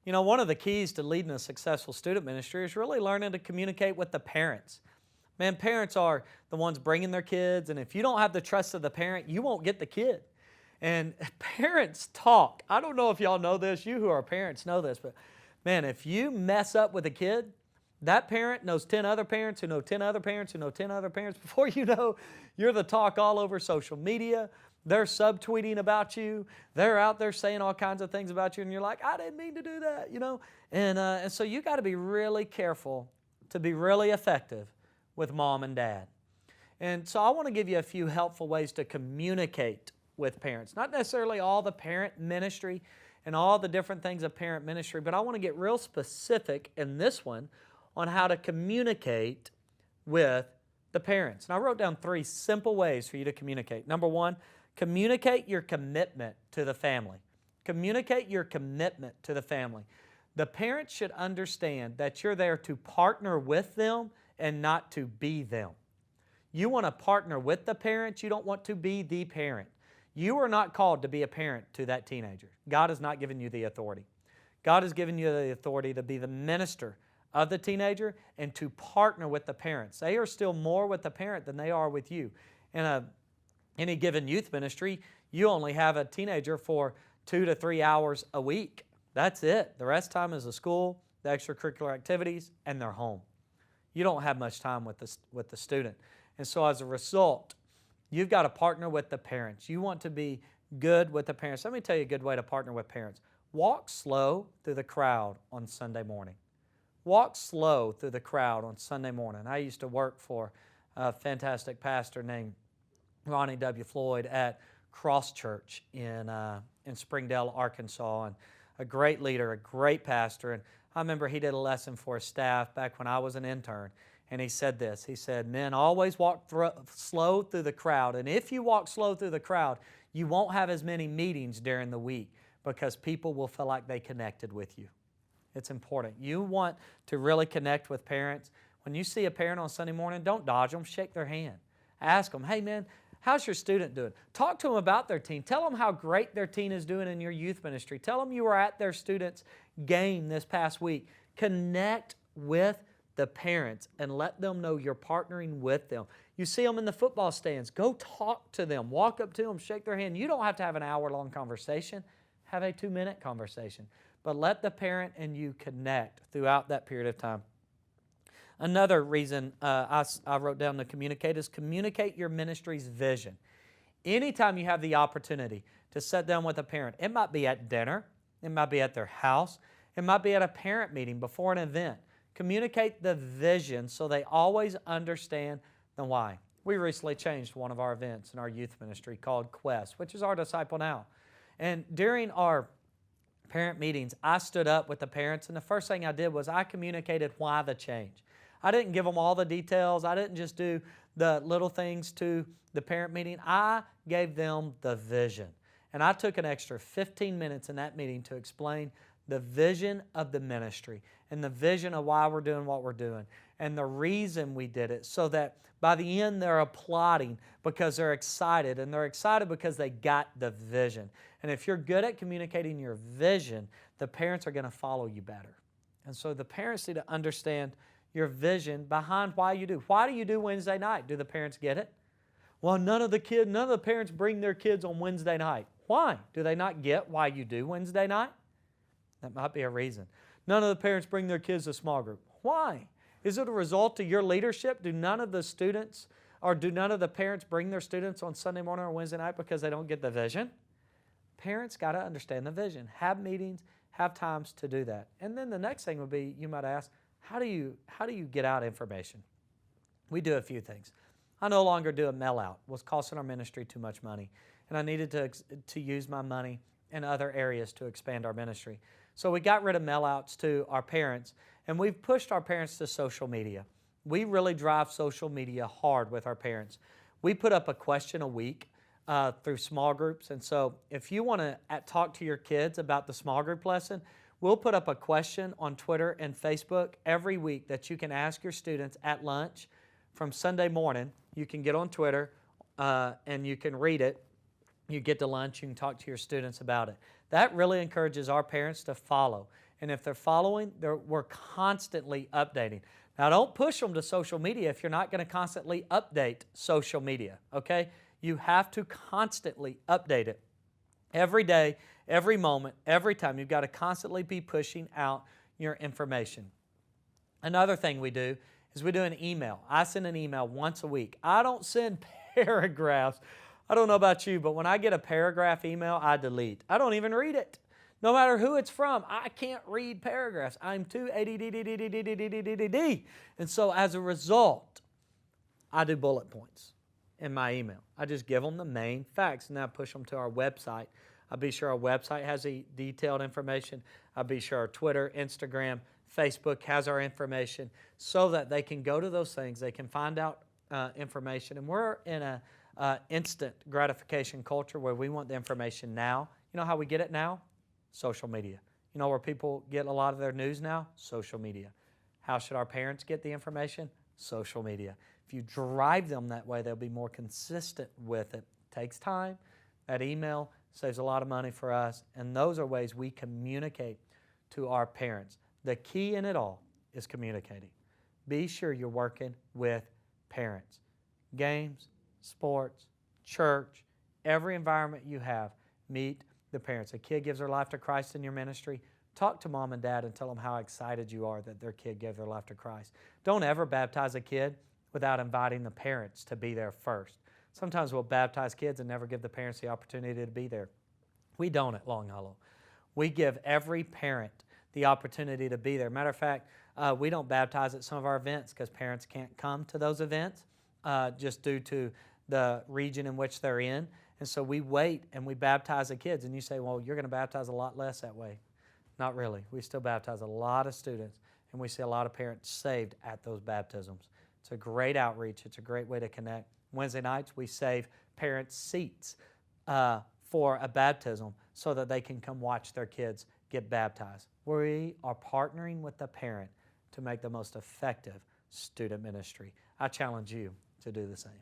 You know, one of the keys to leading a successful student ministry is really learning to communicate with the parents. Man, parents are the ones bringing their kids, and if you don't have the trust of the parent, you won't get the kid. And parents talk. I don't know if y'all know this. You who are parents know this, but man, if you mess up with a kid, that parent knows 10 other parents who know 10 other parents who know 10 other parents. Before you know, you're the talk all over social media. They're subtweeting about you. They're out there saying all kinds of things about you, and you're like, I didn't mean to do that, you know. And so you got to be really careful to be really effective with mom and dad. And so I want to give you a few helpful ways to communicate with parents. Not necessarily all the parent ministry and all the different things of parent ministry, but I want to get real specific in this one on how to communicate with the parents. And I wrote down 3 simple ways for you to communicate. Number 1, communicate your commitment to the family. Communicate your commitment to the family. The parents should understand that you're there to partner with them and not to be them. You want to partner with the parents. You don't want to be the parent. You are not called to be a parent to that teenager. God has not given you the authority. God has given you the authority to be the minister of the teenager and to partner with the parents. They are still more with the parent than they are with you. In any given youth ministry, you only have a teenager for 2 to 3 hours a week. That's it. The rest of the time is the school, the extracurricular activities, and their home. You don't have much time with the student. And so as a result, you've got to partner with the parents. You want to be good with the parents. Let me tell you a good way to partner with parents. Walk slow through the crowd on Sunday morning. Walk slow through the crowd on Sunday morning. I used to work for a fantastic pastor named Ronnie W. Floyd at Cross Church in Springdale, Arkansas, and a great leader, a great pastor. And I remember he did a lesson for his staff back when I was an intern, and he said this. He said, men, always walk slow through the crowd, and if you walk slow through the crowd, you won't have as many meetings during the week because people will feel like they connected with you. It's important. You want to really connect with parents. When you see a parent on Sunday morning, don't dodge them. Shake their hand. Ask them, hey, man, how's your student doing? Talk to them about their teen. Tell them how great their teen is doing in your youth ministry. Tell them you were at their student's game this past week. Connect with the parents and let them know you're partnering with them. You see them in the football stands. Go talk to them. Walk up to them. Shake their hand. You don't have to have an hour-long conversation. Have a 2-minute conversation. But let the parent and you connect throughout that period of time. Another reason I wrote down to communicate is communicate your ministry's vision. Anytime you have the opportunity to sit down with a parent, it might be at dinner, it might be at their house, it might be at a parent meeting before an event. Communicate the vision so they always understand the why. We recently changed one of our events in our youth ministry called Quest, which is our Disciple Now. And during our parent meetings, I stood up with the parents, and the first thing I did was I communicated why the change. I didn't give them all the details. I didn't just do the little things to the parent meeting. I gave them the vision. And I took an extra 15 minutes in that meeting to explain the vision of the ministry and the vision of why we're doing what we're doing and the reason we did it, so that by the end they're applauding because they're excited, and they're excited because they got the vision. And if you're good at communicating your vision, the parents are going to follow you better. And so the parents need to understand your vision behind why you do. Why do you do Wednesday night? Do the parents get it? Well, none of the parents bring their kids on Wednesday night. Why? Do they not get why you do Wednesday night? That might be a reason. None of the parents bring their kids to small group. Why? Is it a result of your leadership? Do none of the parents bring their students on Sunday morning or Wednesday night because they don't get the vision? Parents got to understand the vision. Have meetings, have times to do that. And then the next thing would be, you might ask, how do you get out information? We do a few things. I no longer do a mail out. It was costing our ministry too much money, and I needed to use my money in other areas to expand our ministry. So we got rid of mail outs to our parents, and we've pushed our parents to social media. We really drive social media hard with our parents. We put up a question a week through small groups, and so if you want to talk to your kids about the small group lesson, we'll put up a question on Twitter and Facebook every week that you can ask your students at lunch from Sunday morning. You can get on Twitter and you can read it. You get to lunch, you can talk to your students about it. That really encourages our parents to follow. And if they're following, we're constantly updating. Now, don't push them to social media if you're not going to constantly update social media, okay? You have to constantly update it. Every day, every moment, every time. You've got to constantly be pushing out your information. Another thing we do is we do an email. I send an email once a week. I don't send paragraphs. I don't know about you, but when I get a paragraph email, I delete. I don't even read it. No matter who it's from, I can't read paragraphs. I'm too ADD. And so as a result, I do bullet points in my email. I just give them the main facts, and then I push them to our website. I'll be sure our website has the detailed information. I'll be sure our Twitter, Instagram, Facebook has our information so that they can go to those things. They can find out information. And we're in a instant gratification culture where we want the information now. You know how we get it now? Social media. You know where people get a lot of their news now? Social media. How should our parents get the information? Social media. If you drive them that way, they'll be more consistent with it. It takes time. That email saves a lot of money for us, and those are ways we communicate to our parents. The key in it all is communicating. Be sure you're working with parents. Games, sports, church, every environment you have, meet the parents. A kid gives their life to Christ in your ministry, talk to mom and dad and tell them how excited you are that their kid gave their life to Christ. Don't ever baptize a kid without inviting the parents to be there first. Sometimes we'll baptize kids and never give the parents the opportunity to be there. We don't at Long Hollow. We give every parent the opportunity to be there. Matter of fact, we don't baptize at some of our events because parents can't come to those events just due to the region in which they're in. And so we wait and we baptize the kids. And you say, well, you're going to baptize a lot less that way. Not really. We still baptize a lot of students, and we see a lot of parents saved at those baptisms. It's a great outreach. It's a great way to connect. Wednesday nights, we save parents' seats for a baptism so that they can come watch their kids get baptized. We are partnering with the parent to make the most effective student ministry. I challenge you to do the same.